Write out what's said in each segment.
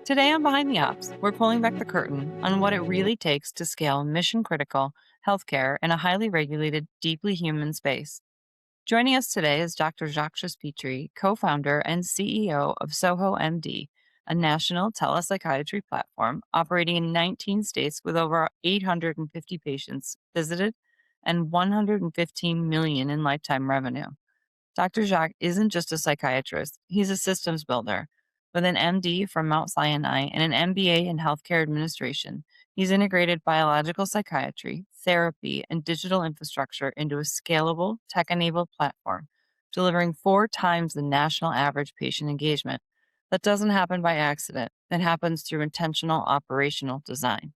Today on Behind the Ops, we're pulling back the curtain on what it really takes to scale mission critical healthcare in a highly regulated, deeply human space. Joining us today is Dr. Jacques Jospitre, co founder and CEO of Soho MD, a national telepsychiatry platform operating in 19 states with over 850 patients visited and 115 million in lifetime revenue. Dr. Jacques isn't just a psychiatrist, he's a systems builder. With an MD from Mount Sinai and an MBA in healthcare administration, he's integrated biological psychiatry, therapy, and digital infrastructure into a scalable, tech enabled platform, delivering 4 times the national average patient engagement. That doesn't happen by accident, it happens through intentional operational design.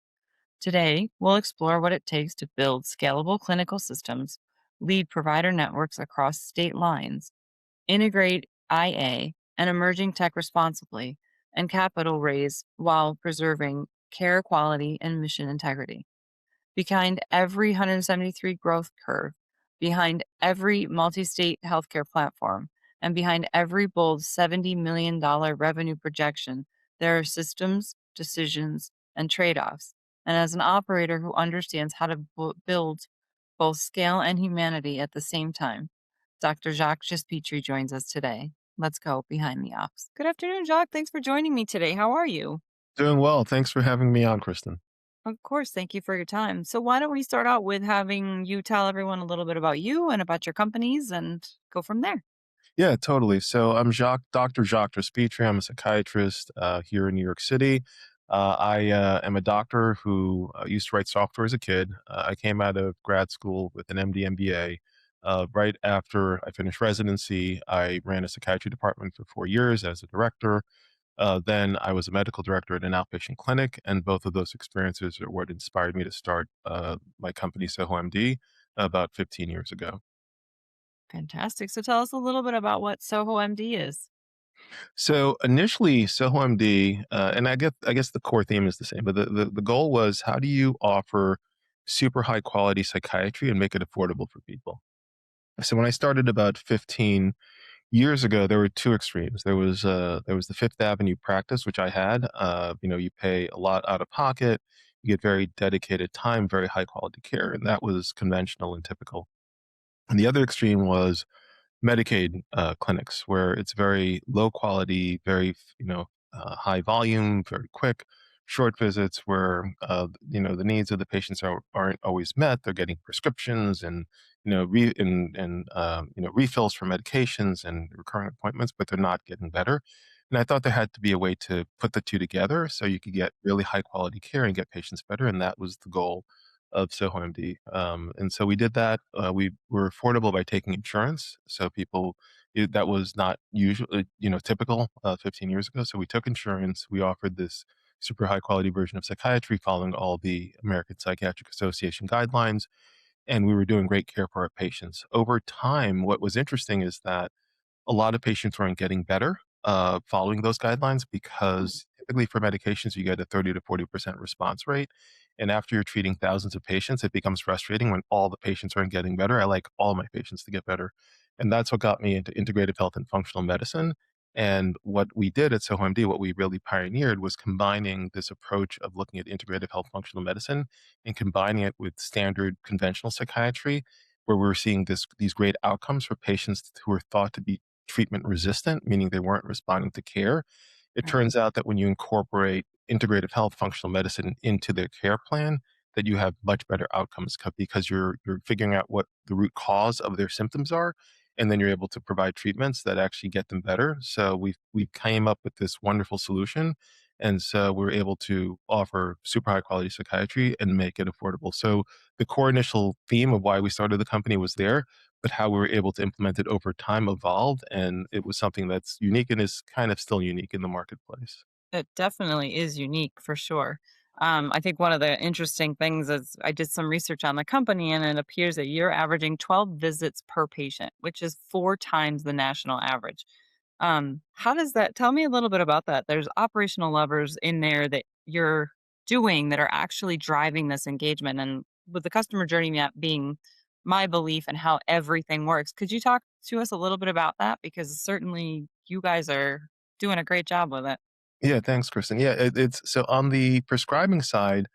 Today, we'll explore what it takes to build scalable clinical systems, lead provider networks across state lines, integrate IA and emerging tech responsibly, and capital raise while preserving care quality and mission integrity. Behind every 173 growth curve, behind every multi state healthcare platform, and behind every bold $70 million revenue projection, there are systems, decisions, and trade offs. And as an operator who understands how to build both scale and humanity at the same time, Dr. Jacques Jospitre joins us today. Let's go behind the ops. Good afternoon, Jacques. Thanks for joining me today. How are you? Doing well. Thanks for having me on, Kristen. Of course. Thank you for your time. So, why don't we start out with having you tell everyone a little bit about you and about your companies and go from there? Yeah, totally. So I'm Dr. Jacques Jospitre. I'm a psychiatrist here in New York City. I am a doctor who used to write software as a kid. I came out of grad school with an MD MBA. Right after I finished residency, I ran a psychiatry department for 4 years as a director. Then I was a medical director at an outpatient clinic, and both of those experiences are what inspired me to start my company, Soho MD, about 15 years ago. Fantastic. So, tell us a little bit about what Soho MD is. So initially, Soho MD, and I guess the core theme is the same, but the goal was, how do you offer super high quality psychiatry and make it affordable for people? So when I started about 15 years ago, there were two extremes. There was the Fifth Avenue practice, which I had. You pay a lot out of pocket, you get very dedicated time, very high quality care, and that was conventional and typical. And the other extreme was Medicaid clinics, where it's very low quality, very high volume, very quick, short visits, where the needs of the patients aren't always met. They're getting prescriptions and refills for medications and recurring appointments, but they're not getting better. And I thought there had to be a way to put the two together so you could get really high quality care and get patients better, and that was the goal of Soho MD. And so we did that. We were affordable by taking insurance. So that was not usually, typical 15 years ago. So we took insurance. We offered this super high quality version of psychiatry following all the American Psychiatric Association guidelines. And we were doing great care for our patients. Over time, what was interesting is that a lot of patients weren't getting better following those guidelines, because typically for medications, you get a 30 to 40% response rate. And after you're treating thousands of patients, it becomes frustrating when all the patients aren't getting better. I like all my patients to get better. And that's what got me into integrative health and functional medicine. And what we did at SohoMD, what we really pioneered, was combining this approach of looking at integrative health functional medicine and combining it with standard conventional psychiatry, where we were seeing these great outcomes for patients who were thought to be treatment resistant, meaning they weren't responding to care. It Right. turns out that when you incorporate integrative health functional medicine into their care plan, that you have much better outcomes, because you're figuring out what the root cause of their symptoms are, and then you're able to provide treatments that actually get them better. So we came up with this wonderful solution, and so we're able to offer super high quality psychiatry and make it affordable. So the core initial theme of why we started the company was there, but how we were able to implement it over time evolved, and it was something that's unique and is kind of still unique in the marketplace. It definitely is unique for sure. I think one of the interesting things is I did some research on the company and it appears that you're averaging 12 visits per patient, which is 4 times the national average. How does that tell me a little bit about that? There's operational levers in there that you're doing that are actually driving this engagement. And with the customer journey map being my belief and how everything works, could you talk to us a little bit about that? Because certainly you guys are doing a great job with it. Yeah, thanks, Kristen. Yeah, it's so on the prescribing side,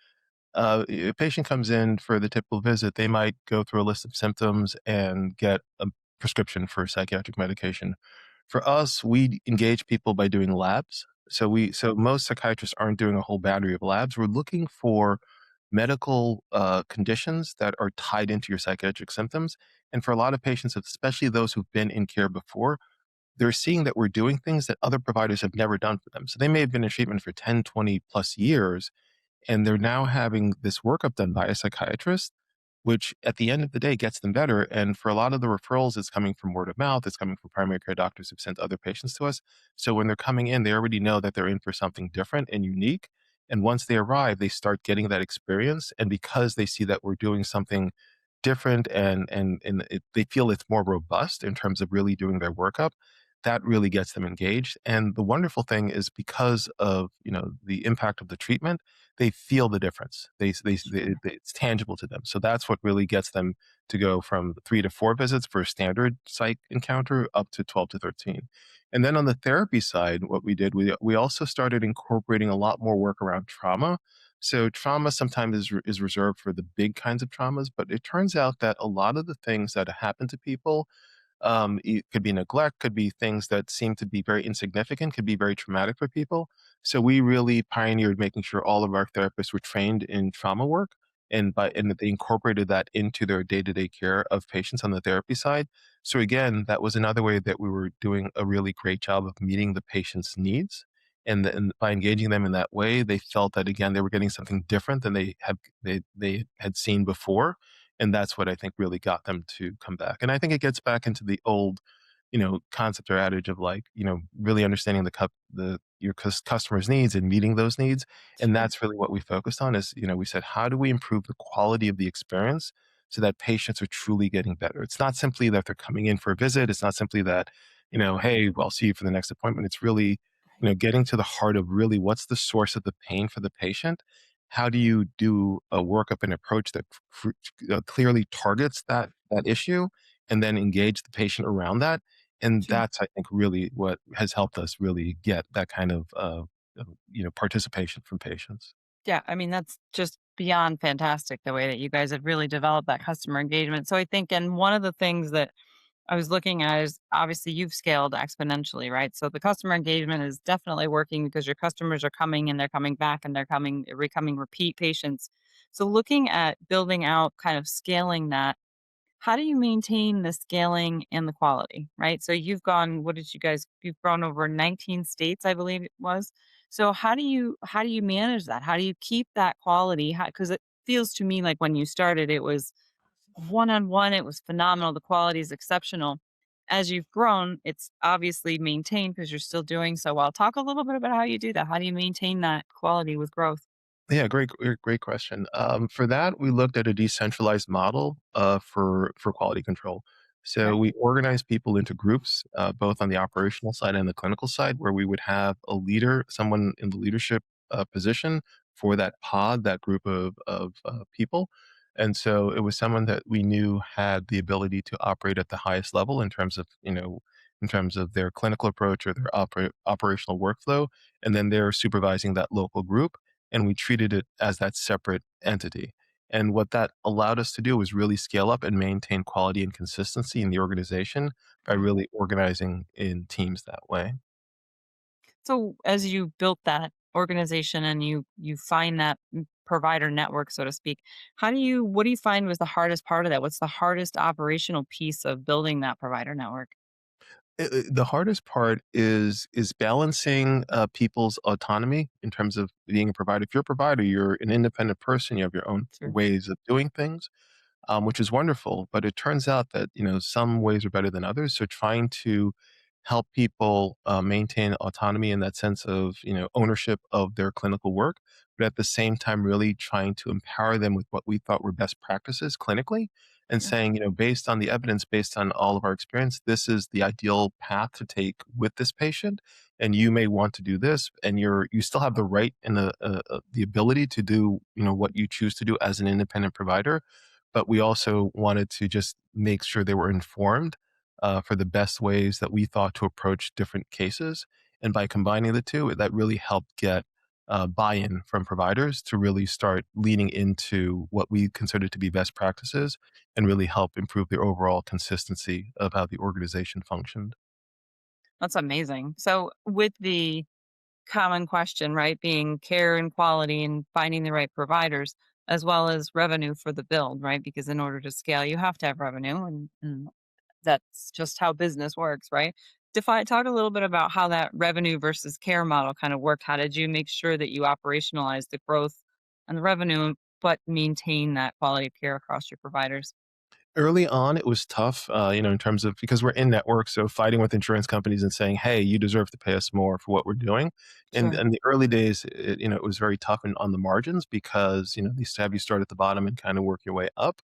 a patient comes in for the typical visit, they might go through a list of symptoms and get a prescription for psychiatric medication. For us, we engage people by doing labs. So most psychiatrists aren't doing a whole battery of labs. We're looking for medical conditions that are tied into your psychiatric symptoms. And for a lot of patients, especially those who've been in care before, they're seeing that we're doing things that other providers have never done for them. So they may have been in treatment for 10, 20 plus years, and they're now having this workup done by a psychiatrist, which at the end of the day gets them better. And for a lot of the referrals, it's coming from word of mouth, it's coming from primary care doctors who've sent other patients to us. So when they're coming in, they already know that they're in for something different and unique. And once they arrive, they start getting that experience. And because they see that we're doing something different they feel it's more robust in terms of really doing their workup, that really gets them engaged. And the wonderful thing is because of, the impact of the treatment, they feel the difference. It's tangible to them. So that's what really gets them to go from 3 to 4 visits for a standard psych encounter up to 12 to 13. And then on the therapy side, what we did, we also started incorporating a lot more work around trauma. So trauma sometimes is reserved for the big kinds of traumas, but it turns out that a lot of the things that happen to people, it could be neglect, could be things that seem to be very insignificant, could be very traumatic for people. So we really pioneered making sure all of our therapists were trained in trauma work, and that they incorporated that into their day-to-day care of patients on the therapy side. So again, that was another way that we were doing a really great job of meeting the patient's needs. And by engaging them in that way, they felt that again they were getting something different than they had seen before, and that's what I think really got them to come back. And I think it gets back into the old, concept or adage of like, really understanding your customer's needs and meeting those needs. And Sure. that's really what we focused on is, we said, how do we improve the quality of the experience so that patients are truly getting better? It's not simply that they're coming in for a visit. It's not simply that, hey, well, I'll see you for the next appointment. It's really, getting to the heart of really what's the source of the pain for the patient. How do you do a workup and approach that clearly targets that issue, and then engage the patient around that? And Sure. that's, I think, really what has helped us really get that kind of, participation from patients. Yeah, I mean, that's just beyond fantastic the way that you guys have really developed that customer engagement. So I think, and one of the things that I was looking at is obviously you've scaled exponentially, right? So the customer engagement is definitely working because your customers are coming and they're coming back and they're becoming repeat patients. So looking at building out, kind of scaling that, how do you maintain the scaling and the quality, right? So you've gone over 19 states, I believe it was. So how do you manage that? How do you keep that quality? Because it feels to me like when you started, it was one on one, it was phenomenal. The quality is exceptional. As you've grown, it's obviously maintained because you're still doing so well. Talk a little bit about how you do that. How do you maintain that quality with growth? Yeah, great question. For that, we looked at a decentralized model for quality control. So Okay. we organized people into groups, both on the operational side and the clinical side, where we would have a leader, someone in the leadership position for that pod, that group of people. And so it was someone that we knew had the ability to operate at the highest level in terms of their clinical approach or their operational workflow, and then they're supervising that local group, and we treated it as that separate entity. And what that allowed us to do was really scale up and maintain quality and consistency in the organization by Okay. really organizing in teams that way. So as you built that organization and you find that provider network, so to speak, what do you find was the hardest part of that? What's the hardest operational piece of building that provider network? The hardest part is balancing people's autonomy in terms of being a provider. If you're a provider, you're an independent person. You have your own Sure. ways of doing things, which is wonderful. But it turns out that some ways are better than others. So trying to help people maintain autonomy in that sense of ownership of their clinical work, but at the same time really trying to empower them with what we thought were best practices clinically, and Sure. saying, based on the evidence, based on all of our experience, this is the ideal path to take with this patient, and you may want to do this, and you still have the right and the ability to do what you choose to do as an independent provider, but we also wanted to just make sure they were informed for the best ways that we thought to approach different cases. And by combining the two, that really helped get buy-in from providers to really start leaning into what we consider to be best practices and really help improve the overall consistency of how the organization functioned. That's amazing. So, with the common question, right, being care and quality and finding the right providers, as well as revenue for the build, right? Because in order to scale, you have to have revenue, and that's just how business works, right? Talk a little bit about how that revenue versus care model kind of worked. How did you make sure that you operationalize the growth and the revenue, but maintain that quality of care across your providers? Early on, it was tough, in terms of because we're in network, so fighting with insurance companies and saying, "Hey, you deserve to pay us more for what we're doing." And Sure. in the early days, it was very tough on the margins because, they used to have you start at the bottom and kind of work your way up.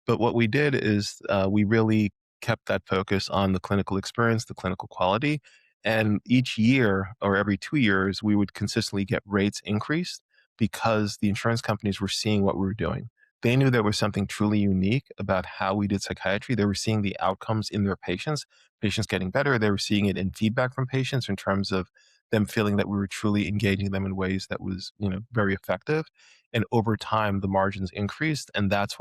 But what we did is we really kept that focus on the clinical experience, the clinical quality. And each year or every 2 years, we would consistently get rates increased because the insurance companies were seeing what we were doing. They knew there was something truly unique about how we did psychiatry. They were seeing the outcomes in their patients, patients getting better. They were seeing it in feedback from patients in terms of them feeling that we were truly engaging them in ways that was, very effective. And over time the margins increased, and that's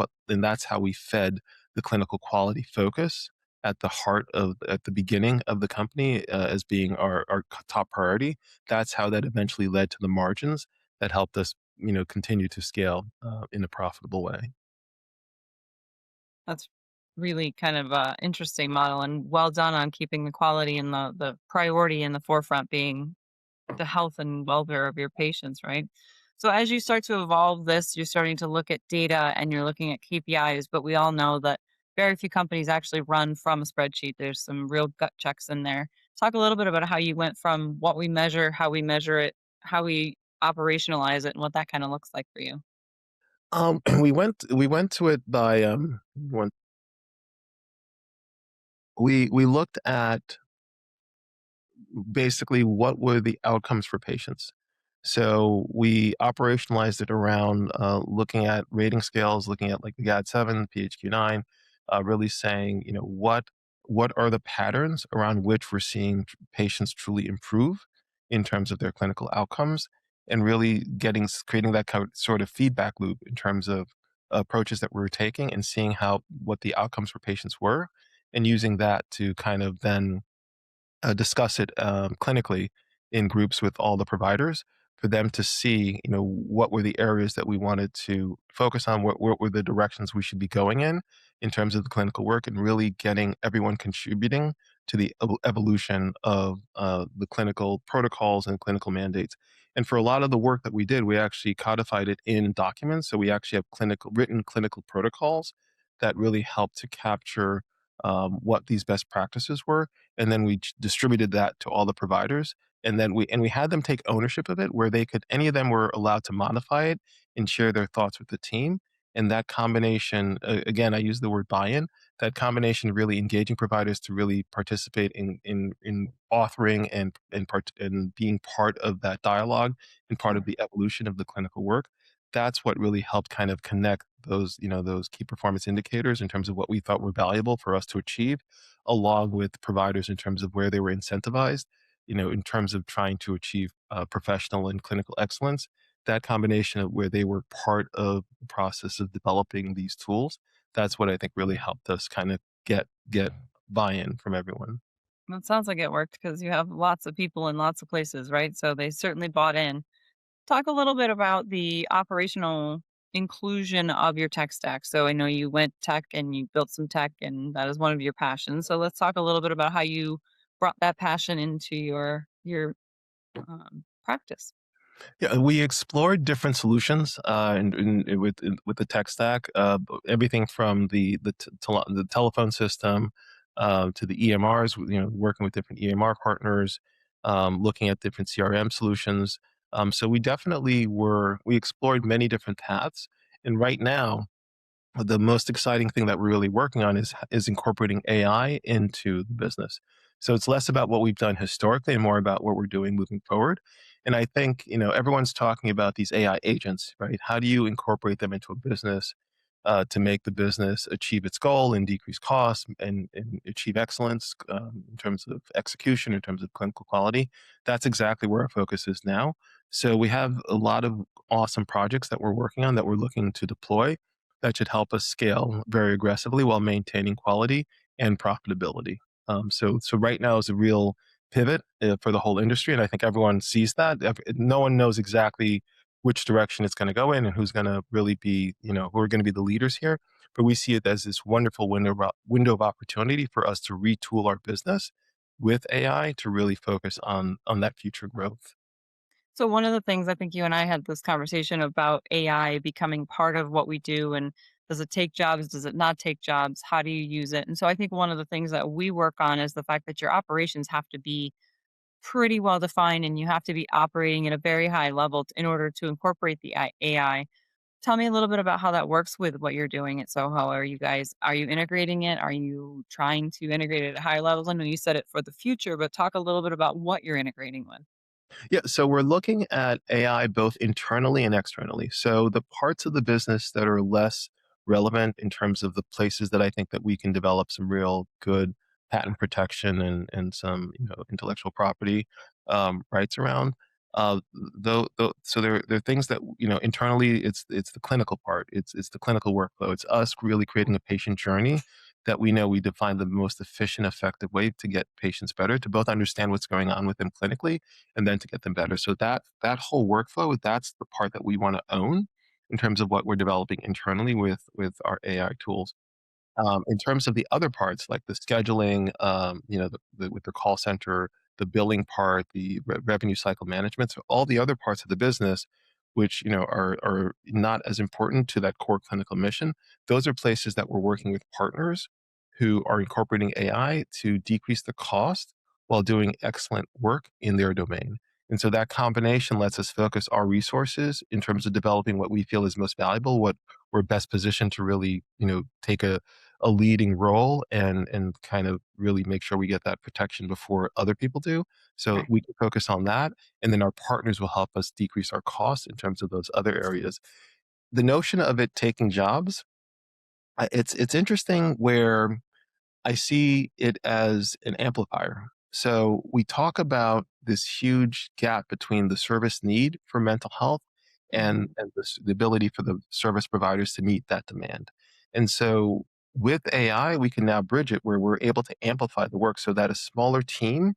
how we fed the clinical quality focus at the beginning of the company, as being our top priority. That's how that eventually led to the margins that helped us, continue to scale in a profitable way. That's really kind of a interesting model, and well done on keeping the quality and the priority in the forefront being the health and welfare of your patients, right? So as you start to evolve this, you're starting to look at data and you're looking at KPIs, but we all know that very few companies actually run from a spreadsheet. There's some real gut checks in there. Talk a little bit about how you went from what we measure, how we measure it, how we operationalize it, and what that kind of looks like for you. We went to it by we looked at basically what were the outcomes for patients. So we operationalized it around looking at rating scales, looking at like the GAD-7, PHQ-9, really saying, what are the patterns around which we're seeing patients truly improve in terms of their clinical outcomes, and really creating that sort of feedback loop in terms of approaches that we were taking and seeing how what the outcomes for patients were, and using that to kind of then discuss it clinically in groups with all the providers for them to see, what were the areas that we wanted to focus on, what were the directions we should be going in terms of the clinical work, and really getting everyone contributing to the evolution of the clinical protocols and clinical mandates. And for a lot of the work that we did, we actually codified it in documents. So we actually have written clinical protocols that really help to capture what these best practices were, and then we distributed that to all the providers, and then we had them take ownership of it, where any of them were allowed to modify it and share their thoughts with the team. And that combination, again, I use the word buy-in, that combination, really engaging providers to really participate in authoring and being part of that dialogue and part of Sure. the evolution of the clinical work. That's what really helped kind of connect those key performance indicators in terms of what we thought were valuable for us to achieve, along with providers in terms of where they were incentivized, in terms of trying to achieve professional and clinical excellence. That combination of where they were part of the process of developing these tools, that's what I think really helped us kind of get buy-in from everyone. That sounds like it worked because you have lots of people in lots of places, right? So they certainly bought in. Talk a little bit about the operational inclusion of your tech stack. So I know you went tech and you built some tech, and that is one of your passions. So let's talk a little bit about how you brought that passion into your practice. Yeah, we explored different solutions with the tech stack, everything from the telephone system to the EMRs. Working with different EMR partners, looking at different CRM solutions. So we explored many different paths, and right now the most exciting thing that we're really working on is incorporating AI into the business. So it's less about what we've done historically and more about what we're doing moving forward. And I think, everyone's talking about these AI agents, right? How do you incorporate them into a business? to make the business achieve its goal and decrease costs and achieve excellence in terms of execution, in terms of clinical quality. That's exactly where our focus is now. So we have a lot of awesome projects that we're working on that we're looking to deploy that should help us scale very aggressively while maintaining quality and profitability. So right now is a real pivot for the whole industry, and I think everyone sees that. No one knows exactly which direction it's going to go in and who's going to really be, who are going to be the leaders here. But we see it as this wonderful window of opportunity for us to retool our business with AI to really focus on that future growth. So one of the things I think you and I had this conversation about AI becoming part of what we do, and does it take jobs? Does it not take jobs? How do you use it? And so I think one of the things that we work on is the fact that your operations have to be pretty well defined and you have to be operating at a very high level in order to incorporate the AI. Tell me a little bit about how that works with what you're doing at Soho. Are you integrating it? Are you trying to integrate it at high levels? I know you said it for the future, but talk a little bit about what you're integrating with. Yeah, so we're looking at AI both internally and externally. So the parts of the business that are less relevant in terms of the places that I think that we can develop some real good patent protection and some intellectual property rights around. So there are things that internally it's the clinical part. It's the clinical workflow. It's us really creating a patient journey that we know we define the most efficient, effective way to get patients better, to both understand what's going on with them clinically and then to get them better. So that whole workflow, that's the part that we want to own in terms of what we're developing internally with our AI tools. In terms of the other parts, like the scheduling, with the call center, the billing part, the revenue cycle management, so all the other parts of the business, which are not as important to that core clinical mission, those are places that we're working with partners who are incorporating AI to decrease the cost while doing excellent work in their domain. And so that combination lets us focus our resources in terms of developing what we feel is most valuable, what we're best positioned to really, take a leading role and kind of really make sure we get that protection before other people do. So Right. we can focus on that, and then our partners will help us decrease our costs in terms of those other areas. The notion of it taking jobs, it's interesting where I see it as an amplifier. So we talk about this huge gap between the service need for mental health Mhm. and the ability for the service providers to meet that demand. And so with AI, we can now bridge it where we're able to amplify the work so that a smaller team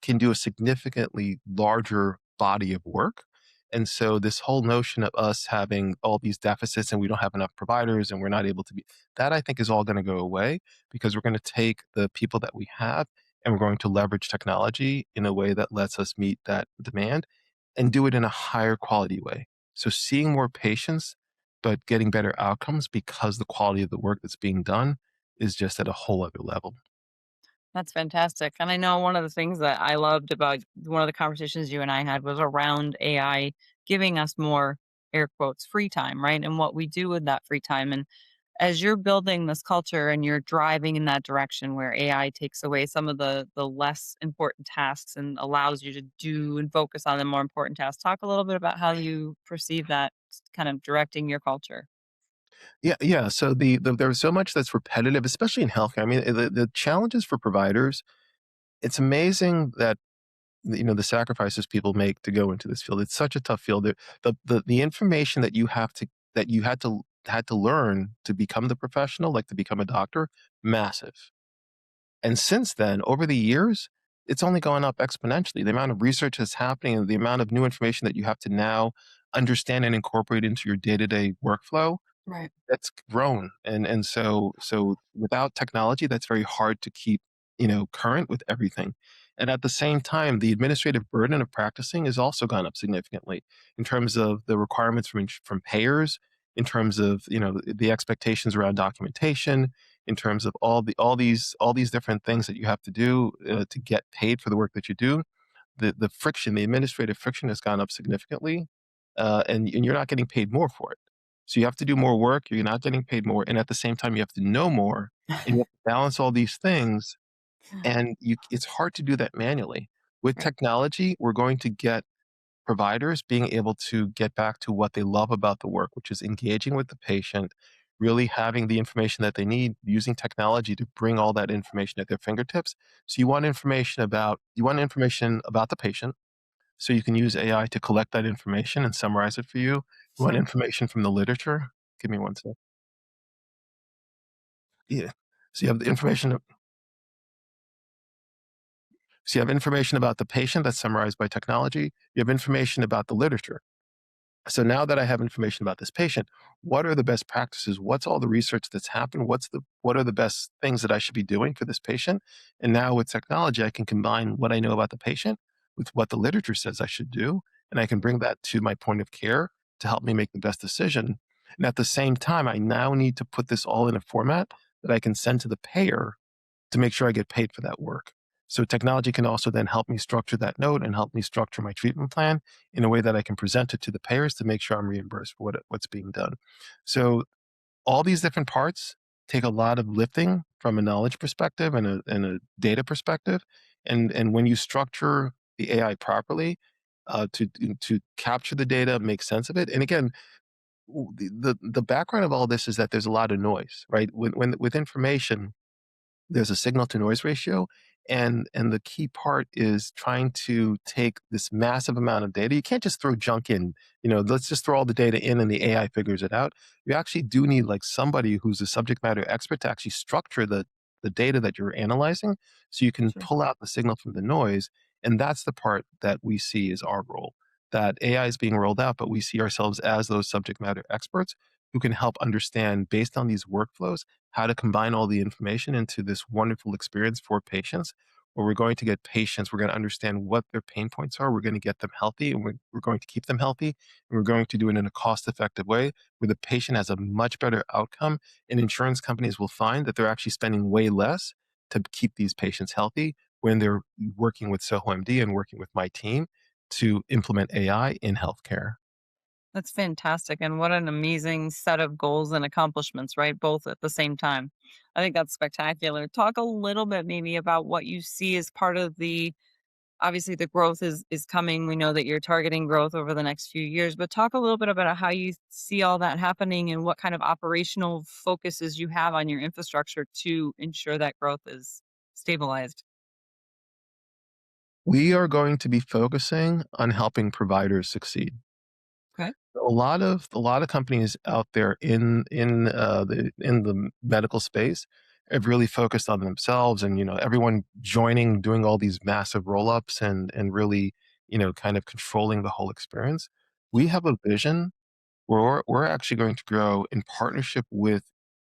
can do a significantly larger body of work. And so this whole notion of us having all these deficits and we don't have enough providers and we're not able to be, that I think is all going to go away because we're going to take the people that we have and we're going to leverage technology in a way that lets us meet that demand and do it in a higher quality way. So seeing more patients, but getting better outcomes because the quality of the work that's being done is just at a whole other level. That's fantastic. And I know one of the things that I loved about one of the conversations you and I had was around AI giving us more air quotes free time, right? And what we do with that free time. And as you're building this culture and you're driving in that direction where AI takes away some of the less important tasks and allows you to do and focus on the more important tasks, talk a little bit about how you perceive that kind of directing your culture. Yeah, yeah. So there's so much that's repetitive, especially in healthcare. I mean, the challenges for providers. It's amazing that the sacrifices people make to go into this field. It's such a tough field. The information that you had to learn to become the professional, like to become a doctor, massive. And since then, over the years, it's only gone up exponentially. The amount of research that's happening and the amount of new information that you have to now understand and incorporate into your day to day workflow Right. that's grown, and so without technology, that's very hard to keep, current with everything. And at the same time, the administrative burden of practicing has also gone up significantly in terms of the requirements from payers, in terms of, the expectations around documentation, in terms of all these different things that you have to do, to get paid for the work that you do. The friction, the administrative friction has gone up significantly, and you're not getting paid more for it. So you have to do more work, you're not getting paid more, and at the same time, you have to know more, and you have to balance all these things, and it's hard to do that manually. With Right. technology, we're going to get providers being able to get back to what they love about the work, which is engaging with the patient, really having the information that they need, using technology to bring all that information at their fingertips. So you want information about the patient, so you can use AI to collect that information and summarize it for you. You want Sure. information from the literature? Give me one sec. Yeah. So you have the information so you have information about the patient that's summarized by technology. You have information about the literature. So now that I have information about this patient, what are the best practices? What's all the research that's happened? What are the best things that I should be doing for this patient? And now with technology, I can combine what I know about the patient with what the literature says I should do, and I can bring that to my point of care to help me make the best decision. And at the same time, I now need to put this all in a format that I can send to the payer to make sure I get paid for that work. So technology can also then help me structure that note and help me structure my treatment plan in a way that I can present it to the payers to make sure I'm reimbursed for what's being done. So all these different parts take a lot of lifting from a knowledge perspective and a data perspective. And when you structure the AI properly, to capture the data, make sense of it. And again, the background of all this is that there's a lot of noise, right? With information, there's a signal to noise ratio, and the key part is trying to take this massive amount of data. You can't just throw junk in, let's just throw all the data in and the AI figures it out. You actually do need like somebody who's a subject matter expert to actually structure the data that you're analyzing so you can Sure. pull out the signal from the noise. And that's the part that we see is our role. That AI is being rolled out, but we see ourselves as those subject matter experts who can help understand based on these workflows how to combine all the information into this wonderful experience for patients where we're going to get patients, we're going to understand what their pain points are, we're going to get them healthy, and we're going to keep them healthy, and we're going to do it in a cost effective way where the patient has a much better outcome. And insurance companies will find that they're actually spending way less to keep these patients healthy when they're working with Soho MD and working with my team to implement AI in healthcare. That's fantastic. And what an amazing set of goals and accomplishments, right? Both at the same time. I think that's spectacular. Talk a little bit maybe about what you see as part of the obviously the growth is coming. We know that you're targeting growth over the next few years, but talk a little bit about how you see all that happening and what kind of operational focuses you have on your infrastructure to ensure that growth is stabilized. We are going to be focusing on helping providers succeed. Okay. A lot of companies out there in the medical space have really focused on themselves, and everyone joining, doing all these massive roll ups and really kind of controlling the whole experience. We Sure. have a vision where we're actually going to grow in partnership with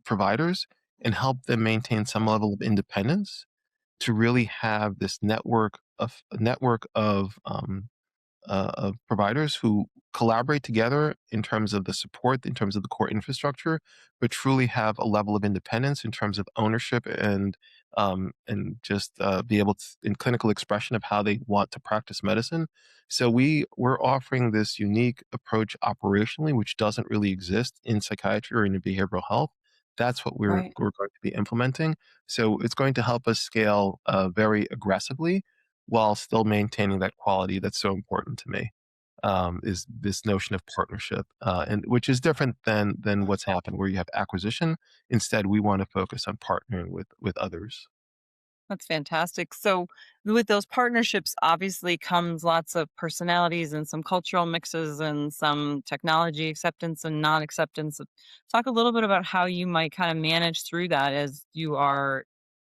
providers and help them maintain some level of independence to really have this network of providers who collaborate together in terms of the support, in terms of the core infrastructure, but truly have a level of independence in terms of ownership and just be able to in clinical expression of how they want to practice medicine. So we're offering this unique approach operationally, which doesn't really exist in psychiatry or in behavioral health. That's what we're Right. we're going to be implementing. So it's going to help us scale very aggressively while still maintaining that quality that's so important to me, is this notion of partnership, and which is different than what's happened where you have acquisition. Instead, we want to focus on partnering with others. That's fantastic. So, with those partnerships, obviously comes lots of personalities and some cultural mixes and some technology acceptance and non acceptance. Talk a little bit about how you might kind of manage through that as you are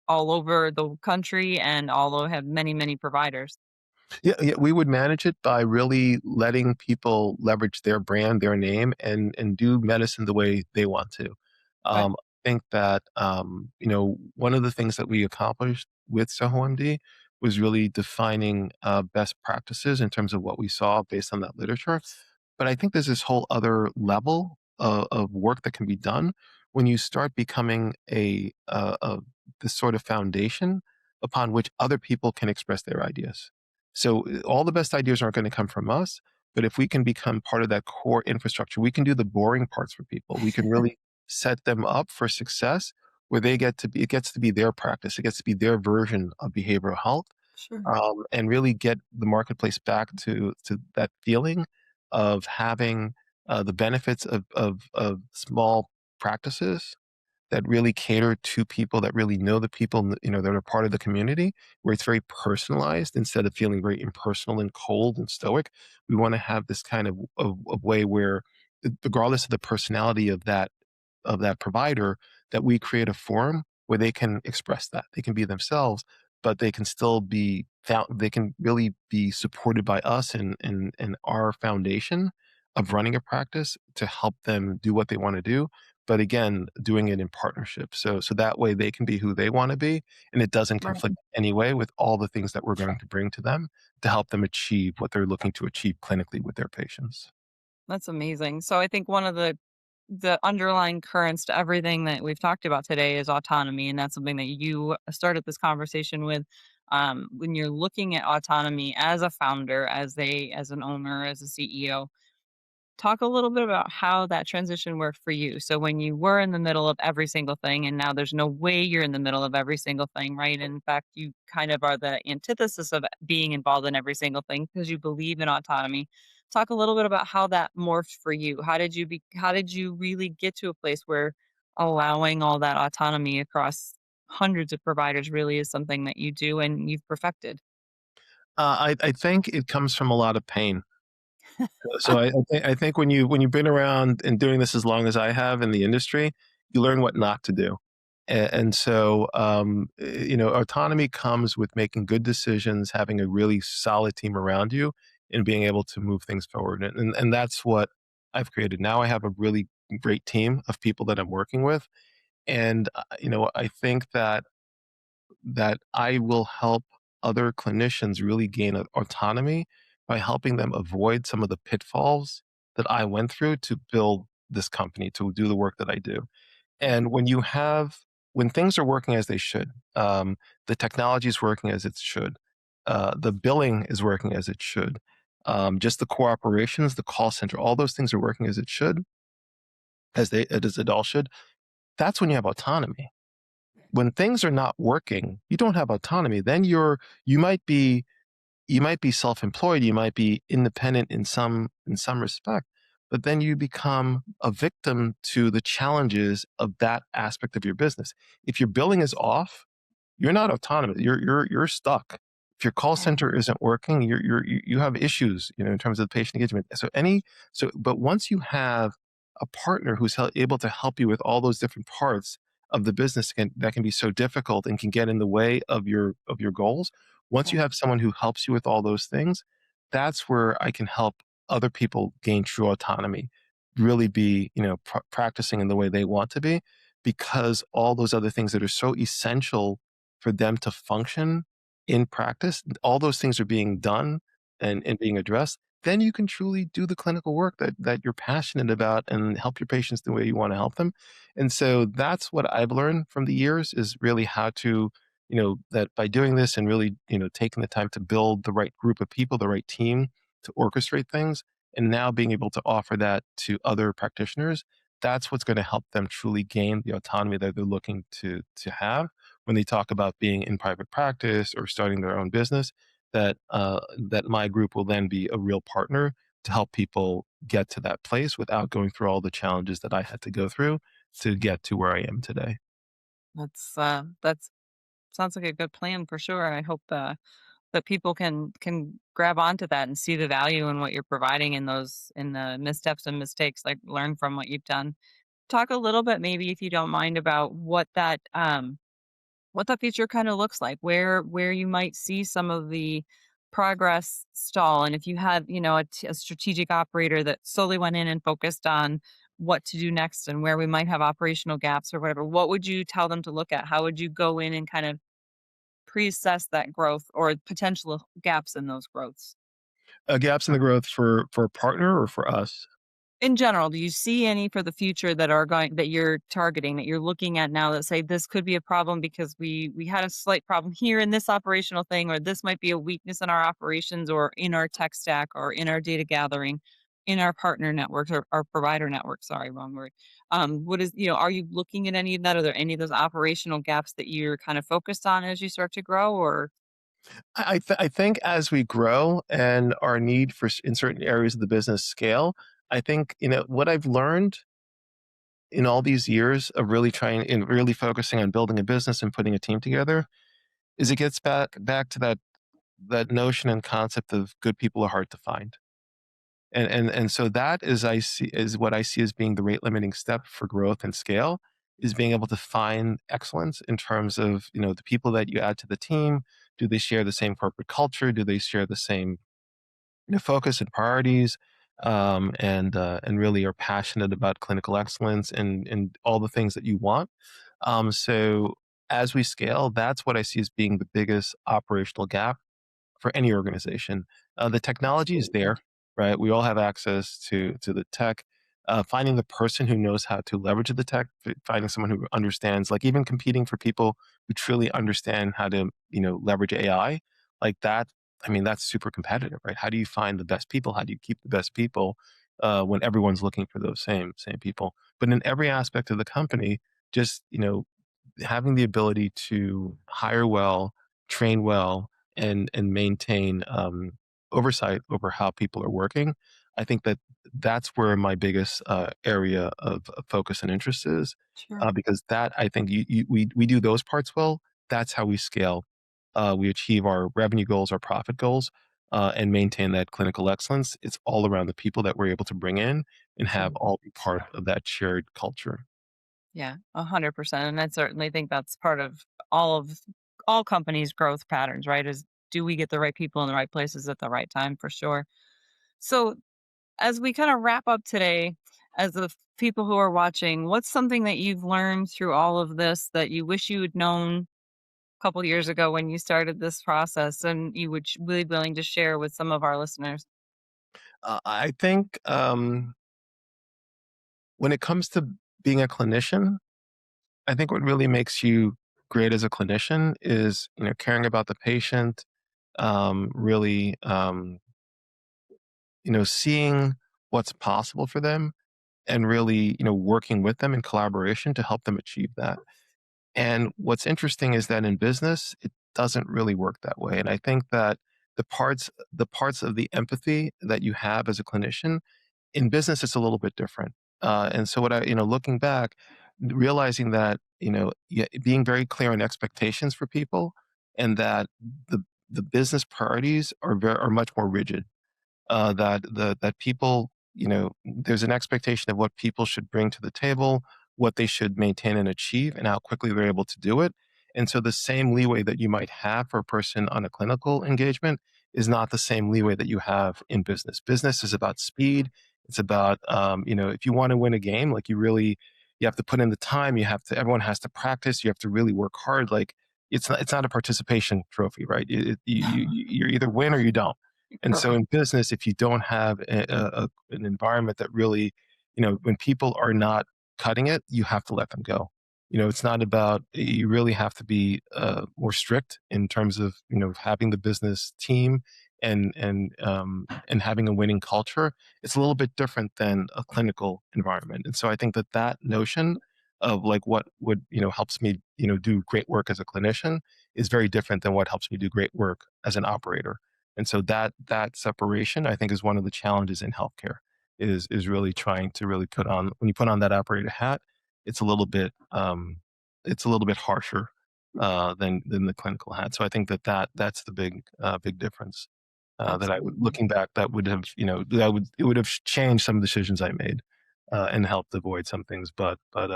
all over the country and although have many, many providers. Yeah, yeah, we would manage it by really letting people leverage their brand, their name, and do medicine the way they want to. Okay. I think that one of the things that we accomplished with Soho MD was really defining best practices in terms of what we saw based on that literature. But I think there's this whole other level of work that can be done when you start becoming a this sort of foundation upon which other people can express their ideas. So all the best ideas aren't going to come from us, but if we can become part of that core infrastructure, we can do the boring parts for people. We can really set them up for success where it gets to be their practice. It gets to be their version of behavioral health, Sure. and really get the marketplace back to that feeling of having the benefits of small practices that really cater to people, that really know the people, that are part of the community, where it's very personalized instead of feeling very impersonal and cold and stoic. We want to have this kind of way where, regardless of the personality of that provider, that we create a forum where they can express that. They can be themselves, but they can still be found, they can really be supported by us and our foundation of running a practice to help them do what they want to do. But again, doing it in partnership. So that way they can be who they want to be, and it doesn't Right. conflict in any way with all the things that we're going to bring to them to help them achieve what they're looking to achieve clinically with their patients. That's amazing. So I think one of the underlying currents to everything that we've talked about today is autonomy, and that's something that you started this conversation with. When you're looking at autonomy as a founder, as an owner, as a CEO, talk a little bit about how that transition worked for you. So when you were in the middle of every single thing, and now there's no way you're in the middle of every single thing, right? In fact, you kind of are the antithesis of being involved in every single thing because you believe in autonomy. Talk a little bit about how that morphed for you. How did you really get to a place where allowing all that autonomy across hundreds of providers really is something that you do and you've perfected? I think it comes from a lot of pain. So I think when you've been around and doing this as long as I have in the industry, you learn what not to do. And so, autonomy comes with making good decisions, having a really solid team around you, and being able to move things forward. And that's what I've created. Now I have a really great team of people that I'm working with. And, I think that I will help other clinicians really gain autonomy by helping them avoid some of the pitfalls that I went through to build this company, to do the work that I do. And when things are working as they should, the technology is working as it should, the billing is working as it should, just the core operations, the call center, all those things are working as it should, as it all should. That's when you have autonomy. When things are not working, you don't have autonomy. Then you might be you might be self-employed, you might be independent in some respect, but then you become a victim to the challenges of that aspect of your business. If your billing is off, you're not autonomous. You're stuck. If your call center isn't working, you have issues, in terms of patient engagement. But once you have a partner who's able to help you with all those different parts of the business that can be so difficult and can get in the way of your goals. Once you have someone who helps you with all those things, that's where I can help other people gain true autonomy, really be, practicing in the way they want to be, because all those other things that are so essential for them to function in practice, all those things are being done and being addressed. Then you can truly do the clinical work that you're passionate about and help your patients the way you want to help them. And so that's what I've learned from the years, is really how to, that by doing this and really, taking the time to build the right group of people, the right team to orchestrate things, and now being able to offer that to other practitioners, that's what's going to help them truly gain the autonomy that they're looking to have when they talk about being in private practice or starting their own business. That my group will then be a real partner to help people get to that place without going through all the challenges that I had to go through to get to where I am today. That's sounds like a good plan for sure. I hope that people can grab onto that and see the value in what you're providing in the missteps and mistakes, like learn from what you've done. Talk a little bit, maybe if you don't mind, about what that future kind of looks like, where you might see some of the progress stall, and if you had, a strategic operator that solely went in and focused on what to do next and where we might have operational gaps or whatever, what would you tell them to look at? How would you go in and kind of pre-assess that growth or potential gaps in those growths? Gaps in the growth for a partner or for us? In general, do you see any for the future that you're targeting, that you're looking at now, that say this could be a problem because we had a slight problem here in this operational thing, or this might be a weakness in our operations or in our tech stack or in our data gathering, in our partner networks or our provider network, sorry, wrong word. What is, are you looking at any of that? Are there any of those operational gaps that you're kind of focused on as you start to grow, or I think as we grow and our need in certain areas of the business scale, I think, what I've learned in all these years of really trying and really focusing on building a business and putting a team together is it gets back to that notion and concept of good people are hard to find. And so that is what I see as being the rate limiting step for growth and scale, is being able to find excellence in terms of, the people that you add to the team. Do they share the same corporate culture? Do they share the same, focus and priorities? And really are passionate about clinical excellence and all the things that you want. So as we scale, that's what I see as being the biggest operational gap for any organization. The technology is Absolutely. there, right? We all have access to the tech. Finding the person who knows how to leverage the tech, finding someone who understands, like even competing for people who truly understand how to, leverage AI, like that. I mean, that's super competitive, right? How do you find the best people? How do you keep the best people when everyone's looking for those same people? But in every aspect of the company, just having the ability to hire well, train well, and maintain oversight over how people are working. I think that's where my biggest area of focus and interest is, Sure. because that I think we do those parts well. That's how we scale. We achieve our revenue goals, our profit goals, and maintain that clinical excellence. It's all around the people that we're able to bring in and have Absolutely. all be part of that shared culture. Yeah, 100%. And I certainly think that's part of all companies' growth patterns, right? Is do we get the right people in the right places at the right time for sure. So as we kind of wrap up today, as the people who are watching, what's something that you've learned through all of this that you wish you had known a couple years ago when you started this process and you would be willing to share with some of our listeners? I think when it comes to being a clinician, I think what really makes you great as a clinician is, caring about the patient, really, seeing what's possible for them and really, working with them in collaboration to help them achieve that. And what's interesting is that in business, it doesn't really work that way. And I think that the parts of the empathy that you have as a clinician in business, it's a little bit different. And so what looking back, realizing that, yeah, being very clear on expectations for people and that the business priorities are much more rigid, that people, there's an expectation of what people should bring to the table, what they should maintain and achieve, and how quickly they're able to do it. And so the same leeway that you might have for a person on a clinical engagement is not the same leeway that you have in business. Business is about speed. It's about, if you want to win a game, like you have to put in the time. Everyone has to practice. You have to really work hard. Like it's not a participation trophy, right? You either win or you don't. And so Correct. in business, if you don't have an environment that really, when people are not cutting it, you have to let them go. It's not about, you really have to be more strict in terms of, having the business team and having a winning culture. It's a little bit different than a clinical environment. And so I think that notion of like what would, helps me, do great work as a clinician is very different than what helps me do great work as an operator. And so that separation, I think, is one of the challenges in healthcare. Is really trying to really put on, when you put on that operator hat, it's a little bit it's a little bit harsher than the clinical hat. So I think that's the big difference. That I would, Absolutely. looking back, that would have, it would have changed some decisions I made, and helped avoid some things. But it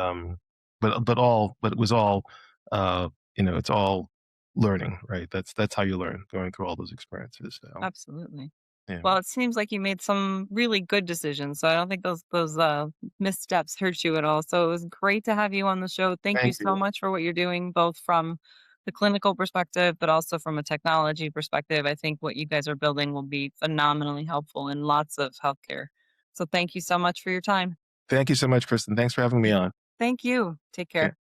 was all, it's all learning, right? That's how you learn, going through all those experiences. So Absolutely. yeah, Well, it seems like you made some really good decisions, so I don't think those missteps hurt you at all. So it was great to have you on the show. Thank you thank so you, much for what you're doing, both from the clinical perspective, but also from a technology perspective. I think what you guys are building will be phenomenally helpful in lots of healthcare. So thank you so much for your time. thank you so much, Kristen. Thanks for having me on. Thank you. Take Okay. care.